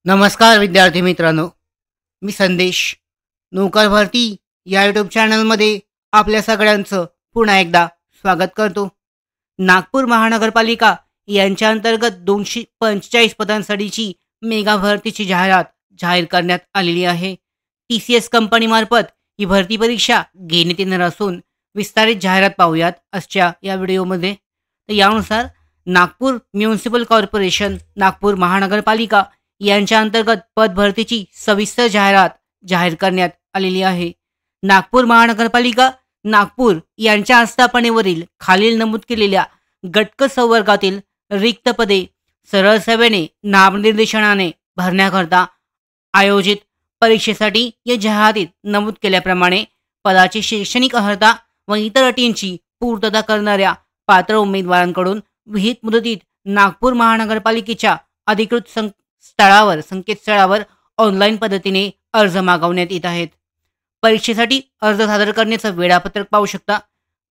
नमस्कार विद्यार्थी मित्रांनो, मी संदेश. नोकर भरती या यूट्यूब चॅनलमध्ये आपल्या सगळ्यांचं पुन्हा एकदा स्वागत करतो. नागपूर महानगरपालिका यांच्या अंतर्गत 245 पदांसाठीची मेगा भरतीची जाहिरात जाहीर करण्यात आलेली आहे. TCS कंपनीमार्फत ही भरती परीक्षा घेण्यात येणार असून विस्तारित जाहिरात पाहूयात आजच्या या व्हिडिओमध्ये. तर यानुसार नागपूर म्युनिसिपल कॉर्पोरेशन, नागपूर महानगरपालिका यांच्या अंतर्गत पद भरतीची सविस्तर जाहिरात जाहीर करण्यात आलेली आहे. नागपूर महानगरपालिका नागपूर यांच्या आस्थापनेवरील खालील नमूद केलेल्या गटक संवर्गातील रिक्त पदे सरळ सेवेने नामनिर्देशनाने भरण्याकरता आयोजित परीक्षेसाठी या जाहिरातीत नमूद केल्याप्रमाणे पदाची शैक्षणिक अर्हता व इतर अटींची पूर्तता करणाऱ्या पात्र उमेदवारांकडून विहित मुदतीत नागपूर महानगरपालिकेच्या अधिकृत संकेतस्थळावर ऑनलाईन पद्धतीने अर्ज मागवण्यात येत आहेत. परीक्षेसाठी अर्ज सादर करण्याचं वेळापत्रक पाहू शकता.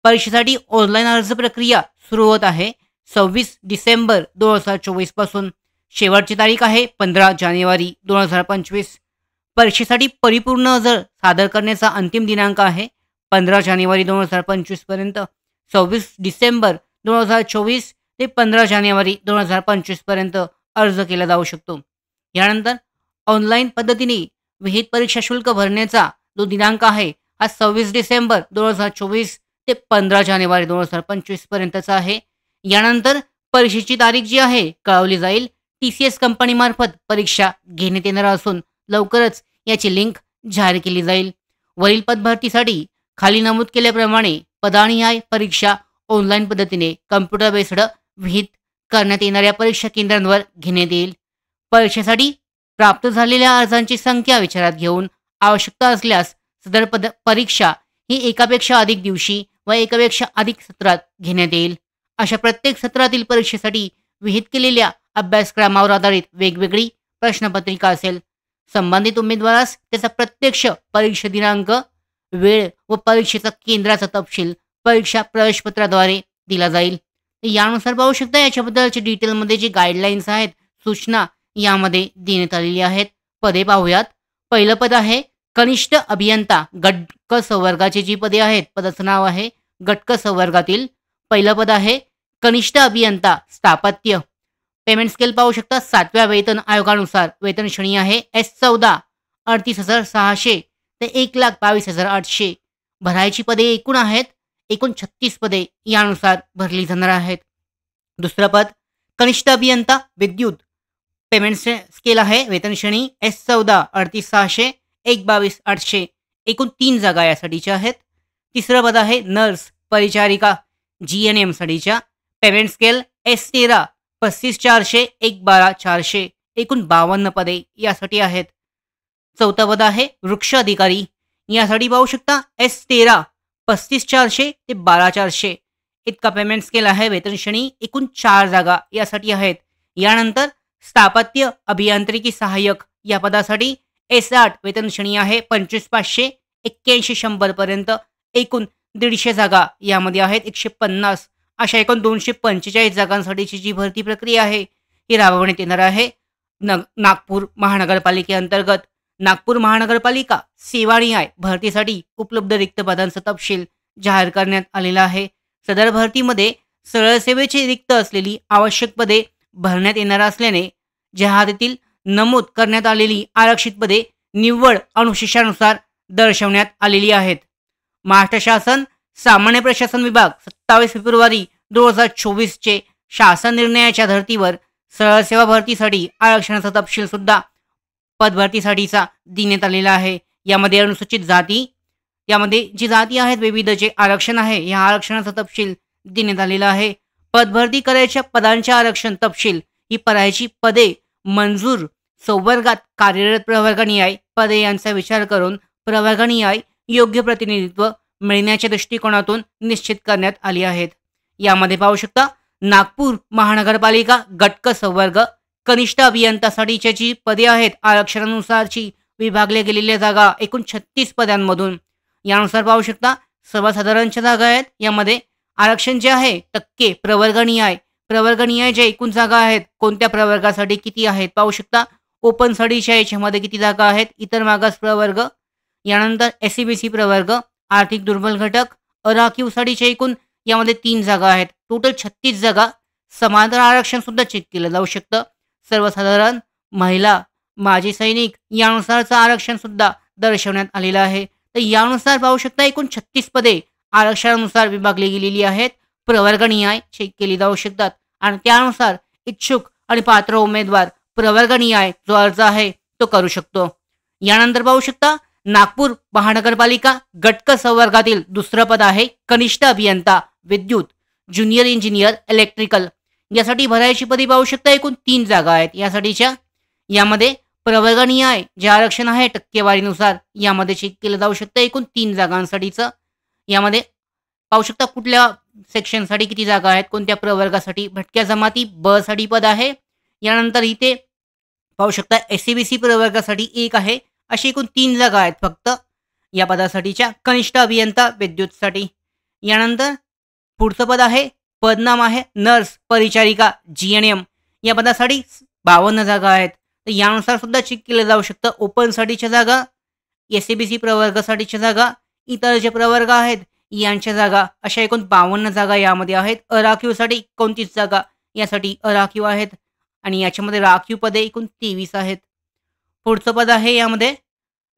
परीक्षेसाठी ऑनलाईन अर्ज प्रक्रिया सुरू होत आहे 26 डिसेंबर 2024 पासून. शेवटची तारीख आहे 15 जानेवारी 2025. परीक्षेसाठी परिपूर्ण अर्ज सादर करण्याचा अंतिम दिनांक आहे 15 जानेवारी 2025 पर्यंत. 26 डिसेंबर 2024 ते 15 जानेवारी 2025 पर्यंत अर्ज केला जाऊ शकतो. यानंतर ऑनलाईन पद्धतीने विहित परीक्षा शुल्क भरण्याचा जो दिनांक आहे हा 26 डिसेंबर 2024 ते 15 जानेवारी 2025 पर्यंतचा आहे. यानंतर परीक्षेची तारीख जी आहे कळवली जाईल. TCS कंपनीमार्फत परीक्षा घेण्यात येणार असून लवकरच याची लिंक जाहीर केली जाईल. वरील पदभरतीसाठी खाली नमूद केल्याप्रमाणे पदानिहाय परीक्षा ऑनलाईन पद्धतीने कम्प्युटर बेस्ड विहित करण्यात येणाऱ्या परीक्षा केंद्रांवर घेण्यात येईल. परीक्षेसाठी प्राप्त झालेल्या अर्जांची संख्या विचारात घेऊन आवश्यकता असल्यास सदर परीक्षा ही एकापेक्षा अधिक दिवशी व एकापेक्षा अधिक सत्रात घेण्यात येईल. अशा प्रत्येक सत्रातील परीक्षेसाठी विहित केलेल्या अभ्यासक्रमावर आधारित वेगवेगळी प्रश्नपत्रिका असेल. संबंधित उमेदवारास त्याचा प्रत्यक्ष परीक्षा दिनांक, वेळ व परीक्षेचा केंद्राचा तपशील परीक्षा प्रवेशपत्राद्वारे दिला जाईल. यानुसार पाहू शकता याच्याबद्दलचे डिटेलमध्ये जे गाईडलाईन्स आहेत, सूचना यामध्ये देण्यात आलेली आहेत. पदे पाहूयात. पहिलं पद आहे कनिष्ठ अभियंता गट संवर्गाची जी पदे आहेत, पदाचं नाव आहे गट संवर्गातील. पहिलं पद आहे कनिष्ठ अभियंता स्थापत्य. पेमेंट स्केल पाहू शकता 7व्या वेतन आयोगानुसार वेतन श्रेणी आहे S14 38,600 ते 1,22,800. भरायची पदे एकूण आहेत एकूण 36 पदे यानुसार भरली जाणार आहेत. दुसरं पद कनिष्ठ अभियंता विद्युत. पेमेंट स्केल आहे वेतन श्रेणी S14 38,600 1,22,800. एकूण 3 जागा यासाठीच्या आहेत. तिसरं पद आहे नर्स परिचारिका GNM साठीच्या. Payment scale S13 35,400 1,12,400. एकूण 52 पदे यासाठी आहेत. चौथं पद आहे वृक्ष अधिकारी. यासाठी पाहू शकता S13 35,400 ते 12,400 इतका पेमेंट स्केल आहे. वेतन श्रेणी एकूण 4 जागा यासाठी आहेत. यानंतर स्थापत्य अभियांत्रिकी सहाय्यक या पदासाठी S8 वेतन श्रेणी आहे 25,500 81,100 पर्यंत. एकूण 150 जागा यामध्ये आहेत. 150 अशा एकूण 245 जागांसाठीची जी भरती प्रक्रिया आहे ही राबवण्यात येणार आहे. नागपूर महानगरपालिकेअंतर्गत. नागपूर महानगरपालिका सेवानिहाय भरतीसाठी उपलब्ध रिक्त पदांचा तपशील जाहीर करण्यात आलेला आहे. सदर भरतीमध्ये सरळ सेवेची रिक्त असलेली आवश्यक पदे भरण्यात येणार असल्याने जाहिरातीतील नमूद करण्यात आलेली आरक्षित पदे निव्वळ अनुशेषानुसार दर्शवण्यात आलेली आहेत. महाराष्ट्र शासन सामान्य प्रशासन विभाग 27 फेब्रुवारी 2024 चे शासन निर्णयाच्या धर्तीवर सरळ सेवा भरतीसाठी आरक्षणाचा तपशील सुद्धा पदभरतीसाठीचा देण्यात आलेला आहे. यामध्ये अनुसूचित जाती, यामध्ये जी जाती आहेत विविध जे आरक्षण आहे या आरक्षणाचा तपशील देण्यात आलेला आहे. पदभरती करायच्या पदांचे आरक्षण तपशील ही पदाची पदे मंजूर संवर्गात कार्यरत प्रवर्गनिहाय पदे यांचा विचार करून प्रवर्गनिहाय योग्य प्रतिनिधित्व मिळण्याच्या दृष्टिकोनातून निश्चित करण्यात आली आहेत. यामध्ये पाहू शकता नागपूर महानगरपालिका गटक संवर्ग कनिष्ठ अभियंतासाठीच्या जी पदे आहेत आरक्षणानुसारची विभागल्या गेलेल्या जागा एकूण 36 पदांमधून. यानुसार पाहू शकता सर्वसाधारणच्या जागा आहेत. यामध्ये आरक्षण जे आहे टक्के प्रवर्गनिहाय ज्या एकूण जागा आहेत कोणत्या प्रवर्गासाठी किती आहेत पाहू शकता. ओपन स्टडीच्या याच्यामध्ये किती जागा आहेत, इतर मागास प्रवर्ग, यानंतर SC-BC प्रवर्ग, आर्थिक दुर्बल घटक, अराखीव स्टडीच्या एकूण यामध्ये 3 जागा आहेत. टोटल 36 जागा. समांतर आरक्षण सुद्धा चेक केलं जाऊ शकतं. सर्वसाधारण, महिला, माजी सैनिक यानुसारचं आरक्षण सुद्धा दर्शवण्यात आलेलं आहे. तर यानुसार पाहू शकता एकूण 36 पदे आरक्षणानुसार विभागली गेलेली आहेत. प्रवर्गनिहाय चेक केली जाऊ शकतात आणि त्यानुसार इच्छुक आणि पात्र उमेदवार प्रवर्गनिहाय जो अर्ज आहे तो करू शकतो. यानंतर पाहू शकता नागपूर महानगरपालिका गटक संवर्गातील दुसरं पद आहे कनिष्ठ अभियंता विद्युत, ज्युनियर इंजिनियर इलेक्ट्रिकल. यासाठी भरायची पदे पाहू शकता एकूण 3 जागा आहेत यासाठीच्या. यामध्ये प्रवर्गनिहाय जे आरक्षण आहे टक्केवारीनुसार यामध्ये चेक केलं जाऊ शकतं एकूण 3 जागांसाठीचं. यामध्ये पाहू शकता कुठल्या सेक्शनसाठी किती जागा आहेत, कोणत्या प्रवर्गासाठी. भटक्या जमाती ब साठी पद आहे. यानंतर इथे पाहू शकता SC-BC प्रवर्गासाठी 1 आहे. अशी एकूण 3 जागा आहेत फक्त या पदासाठीच्या कनिष्ठ अभियंता विद्युतसाठी. यानंतर पुढचं पद आहे, पदनाम आहे नर्स परिचारिका GNM. या पदासाठी 52 जागा आहेत. तर यानुसार सुद्धा चेक केलं जाऊ शकतं ओपनसाठीच्या जागा, SC-BC प्रवर्गासाठीच्या जागा, इतर जे प्रवर्ग आहेत यांच्या जागा, अशा एकूण 52 जागा यामध्ये आहेत. अराखीवसाठी 29 जागा यासाठी अराखीव आहेत आणि याच्यामध्ये राखीव पदे एकूण 23 आहेत. पुढचं पद आहे यामध्ये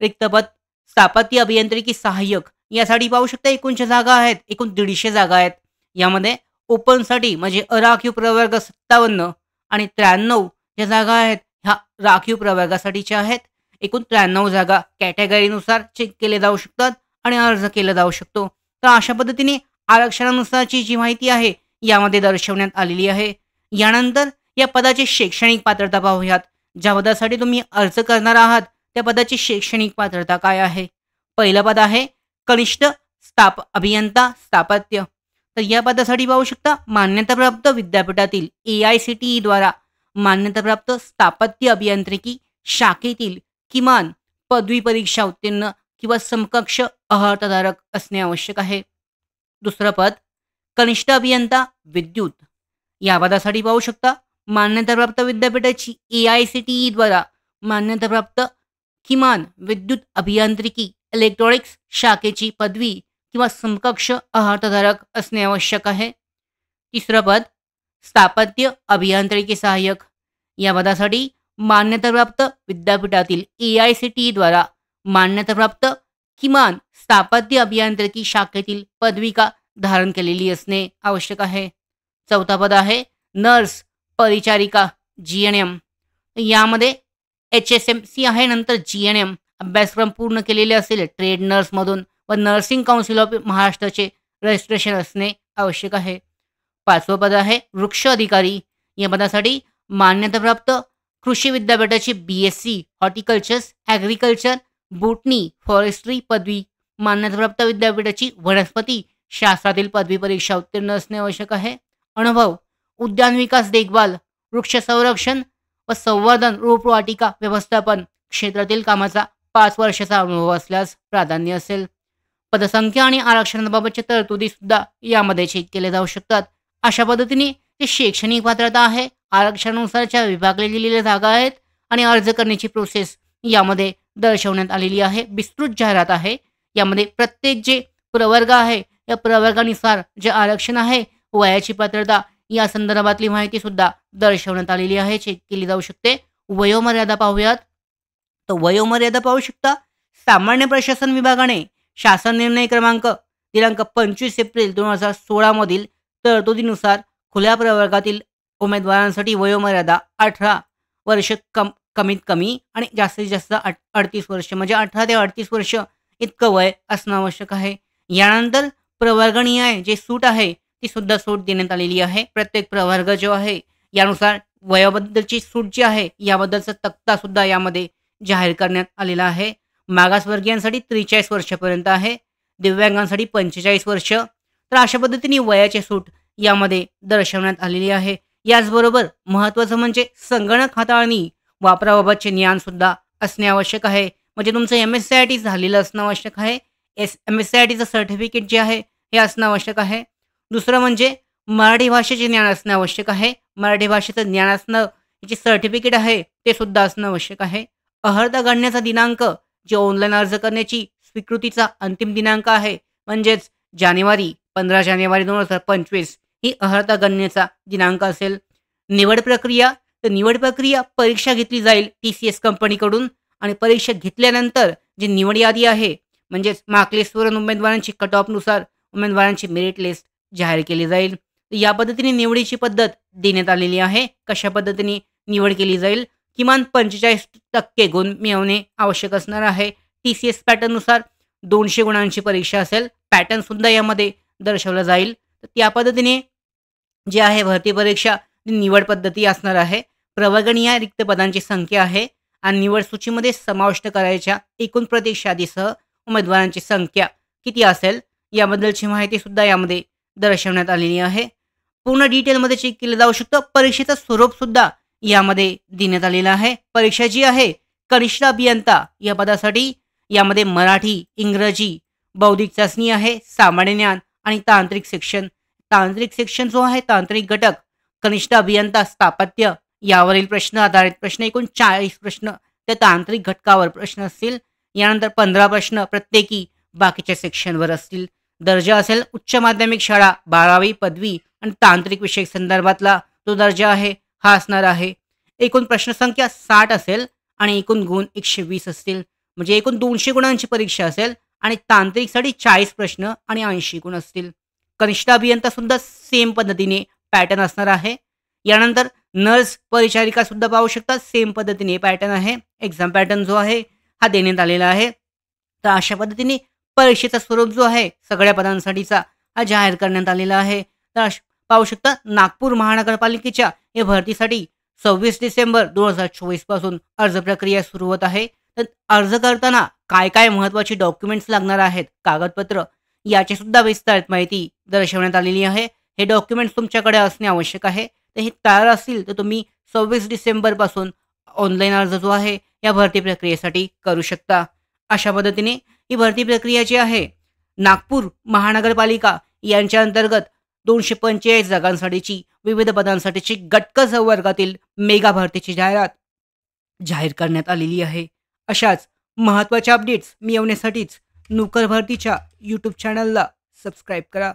रिक्त पद स्थापत्य अभियांत्रिकी सहाय्यक. यासाठी पाहू शकता एकूणच्या जागा आहेत, एकूण 150 जागा आहेत. यामध्ये ओपनसाठी म्हणजे अराखीव प्रवर्ग 57 आणि 93 ज्या जागा आहेत ह्या राखीव प्रवर्गासाठीच्या आहेत. एकूण 93 जागा कॅटेगरीनुसार चेक केले जाऊ शकतात आणि अर्ज केला जाऊ शकतो. तर अशा पद्धतीने आरक्षणानुसारची जी माहिती आहे यामध्ये दर्शवण्यात आलेली आहे. यानंतर या पदाची शैक्षणिक पात्रता पाहूयात. ज्या पदासाठी तुम्ही अर्ज करणार आहात त्या पदाची शैक्षणिक पात्रता काय आहे. पहिलं पद आहे कनिष्ठ अभियंता स्थापत्य. तर या पदासाठी पाहू शकता मान्यताप्राप्त विद्यापीठातील AICTE द्वारा मान्यताप्राप्त स्थापत्य अभियांत्रिकी शाखेतील किमान पदवी परीक्षा उत्तीर्ण किंवा समकक्ष अर्हताधारक असणे आवश्यक आहे. दुसरं पद कनिष्ठ अभियंता विद्युत. या पदासाठी पाहू शकता मान्यताप्राप्त विद्यापीठाची AICTE द्वारा मान्यताप्राप्त किमान विद्युत अभियांत्रिकी इलेक्ट्रॉनिक्स शाखेची पदवी किंवा समकक्ष अर्हताधारक असणे आवश्यक आहे. तिसरं पद स्थापत्य अभियांत्रिकी सहाय्यक. या पदासाठी मान्यताप्राप्त विद्यापीठातील AICTE द्वारा मान्यताप्राप्त किमान स्थापत्य अभियांत्रिकी शाखेतील पदविका धारण केलेली असणे आवश्यक आहे. चौथा पद आहे नर्स परिचारिका GNM. यामध्ये HSMC आहे, नंतर GNM अभ्यासक्रम पूर्ण केलेले असेल ट्रेड नर्समधून व नर्सिंग काउन्सिल ऑफ महाराष्ट्राचे रजिस्ट्रेशन असणे आवश्यक आहे. पाचवं पद आहे वृक्ष अधिकारी. या पदासाठी मान्यताप्राप्त कृषी विद्यापीठाची BSc horticultures agriculture botany forestry पदवी, मान्यताप्राप्त विद्यापीठाची वनस्पती शास्त्रातील पदवी परीक्षा उत्तीर्ण असणे आवश्यक आहे. अनुभव उद्यान विकास देखभाल, वृक्ष संरक्षण व संवर्धन, रोपवाटिका व्यवस्थापन क्षेत्रातील कामाचा 5 वर्षाचा अनुभव असल्यास प्राधान्य असेल. पदसंख्या आणि आरक्षणाबाबतच्या तरतुदी सुद्धा यामध्ये चेक केले जाऊ शकतात. अशा पद्धतीने जी शैक्षणिक पात्रता आहे, आरक्षणानुसारच्या विभागल्या गेलेल्या जागा आहेत आणि अर्ज करण्याची प्रोसेस यामध्ये दर्शवण्यात आलेली आहे. विस्तृत जाहिरात आहे. यामध्ये प्रत्येक जे प्रवर्ग आहे या प्रवर्गानुसार जे आरक्षण आहे, वयाची पात्रता या संदर्भातली माहिती सुद्धा दर्शवण्यात आलेली आहे, चेक केली जाऊ शकते. वयोमर्यादा पाहूयात. तर वयोमर्यादा पाहू शकता सामान्य प्रशासन विभागाने शासन निर्णय क्रमांक दिनांक 25 एप्रिल 2016 मधील तरतुदीनुसार खुल्या प्रवर्गातील उमेदवारांसाठी वयोमर्यादा 18 वर्ष कमीत कमी आणि जास्तीत जास्त 38 वर्ष म्हणजे 18 ते 38 वर्ष इतकं वय असणं आवश्यक आहे. यानंतर प्रवर्गनिहाय जे सूट आहे ती सुद्धा सूट देण्यात आलेली आहे. प्रत्येक प्रवर्ग जो आहे यानुसार वयाबद्दलची सूट जी आहे याबद्दलचा तक्ता सुद्धा यामध्ये जाहीर करण्यात आलेला आहे. मागासवर्गीयांसाठी 43 वर्षापर्यंत आहे, दिव्यांगांसाठी 45 वर्ष. तर अशा पद्धतीने वयाची सूट यामध्ये दर्शवण्यात आलेली आहे. याचबरोबर महत्त्वाचं म्हणजे संगणक हाताळणी वापराबाबतचे ज्ञान सुद्धा असणे आवश्यक आहे. म्हणजे तुमचं MSCIT झालेलं असणं आवश्यक आहे. MSCITचं सर्टिफिकेट जे आहे हे असणं आवश्यक आहे. दुसरं म्हणजे मराठी भाषेचे ज्ञान असणं आवश्यक आहे. मराठी भाषेचं ज्ञान असणं याची सर्टिफिकेट आहे ते सुद्धा असणं आवश्यक आहे. अर्हता गणण्याचा दिनांक, जे ऑनलाईन अर्ज करण्याची स्वीकृतीचा अंतिम दिनांक आहे, म्हणजेच 15 जानेवारी 2025 ही अर्हता गणनेचा दिनांक असेल. निवड प्रक्रिया, तर निवड प्रक्रिया परीक्षा घेतली जाईल TCS कंपनीकडून आणि परीक्षा घेतल्यानंतर जी निवड यादी आहे, म्हणजेच मार्क लिस्टवरून उमेदवारांची कट ऑफनुसार उमेदवारांची मेरिट लिस्ट जाहीर केली जाईल. तर या पद्धतीने निवडीची पद्धत देण्यात आलेली आहे. कशा पद्धतीने निवड केली जाईल? किमान 45% गुण मिळवणे आवश्यक असणार आहे. TCS पॅटर्ननुसार 200 गुणांची परीक्षा असेल. पॅटर्नसुद्धा यामध्ये दर्शवला जाईल. तर त्या पद्धतीने जी आहे भरती परीक्षा निवड पद्धती असणार आहे. प्रवर्गणीय रिक्त पदांची संख्या आहे आणि निवड सूचीमध्ये समाविष्ट करायच्या एकूण प्रतीक्षा यादीसह उमेदवारांची संख्या किती असेल याबद्दलची माहिती सुद्धा यामध्ये दर्शवण्यात आलेली आहे. पूर्ण डिटेलमध्ये चेक केलं जाऊ शकतं. परीक्षेचं स्वरूप सुद्धा यामध्ये देण्यात आलेलं आहे. परीक्षा जी आहे कनिष्ठ अभियंता या पदासाठी यामध्ये मराठी, इंग्रजी, बौद्धिक चाचणी आहे, सामान्य ज्ञान आणि तांत्रिक सेक्शन. तांत्रिक सेक्शन जो आहे, तांत्रिक घटक, कनिष्ठ अभियंता स्थापत्य यावरील प्रश्न आधारित प्रश्न, एकूण 40 प्रश्न त्या तांत्रिक घटकावर प्रश्न असतील. यानंतर 15 प्रश्न प्रत्येकी बाकीच्या सेक्शनवर असतील. दर्जा असेल उच्च माध्यमिक शाळा, 12वी, पदवी आणि तांत्रिक विषय संदर्भातला जो दर्जा आहे हा असणार आहे. एकूण प्रश्नसंख्या 60 असेल आणि एकूण गुण 120 असतील. म्हणजे एकूण 200 गुणांची परीक्षा असेल आणि तांत्रिकसाठी 40 प्रश्न आणि 80 गुण असतील. कनिष्ठ अभियंता सुद्धा सेम पद्धतीने पॅटर्न असणार आहे. यानंतर नर्स, परिचारिका सुद्धा पाहू शकता, सेम पद्धतीने पॅटर्न आहे. एक्झाम पॅटर्न जो आहे हा देण्यात आलेला आहे. तर अशा पद्धतीने परीक्षेचा स्वरूप जो आहे सगळ्या पदांसाठीचा हा जाहीर करण्यात आलेला आहे. तर पाहू शकता नागपूर महानगरपालिकेच्या या भरतीसाठी 26 डिसेंबर 2024 पासून अर्ज प्रक्रिया सुरू होत आहे. तर अर्ज करताना काय काय महत्त्वाची डॉक्युमेंट्स लागणार आहेत, कागदपत्र, याची सुद्धा विस्तारित माहिती दर्शवण्यात आलेली आहे. हे डॉक्युमेंट्स तुमच्याकडे असणे आवश्यक आहे. तर हे तयार असतील तर तुम्ही 26 डिसेंबर पासून ऑनलाईन अर्ज जो आहे या भरती प्रक्रियेसाठी करू शकता. अशा पद्धतीने ही भरती प्रक्रिया जी आहे नागपूर महानगरपालिका यांच्या अंतर्गत 245 जागांसाठीची विविध पदांसाठीची गट क वर्गातील मेगा भरतीची जाहिरात जाहीर करण्यात आलेली आहे. अशाच महत्त्वाच्या अपडेट्स मिळवण्यासाठीच नोकर भरतीच्या यूट्यूब चॅनलला सबस्क्राईब करा.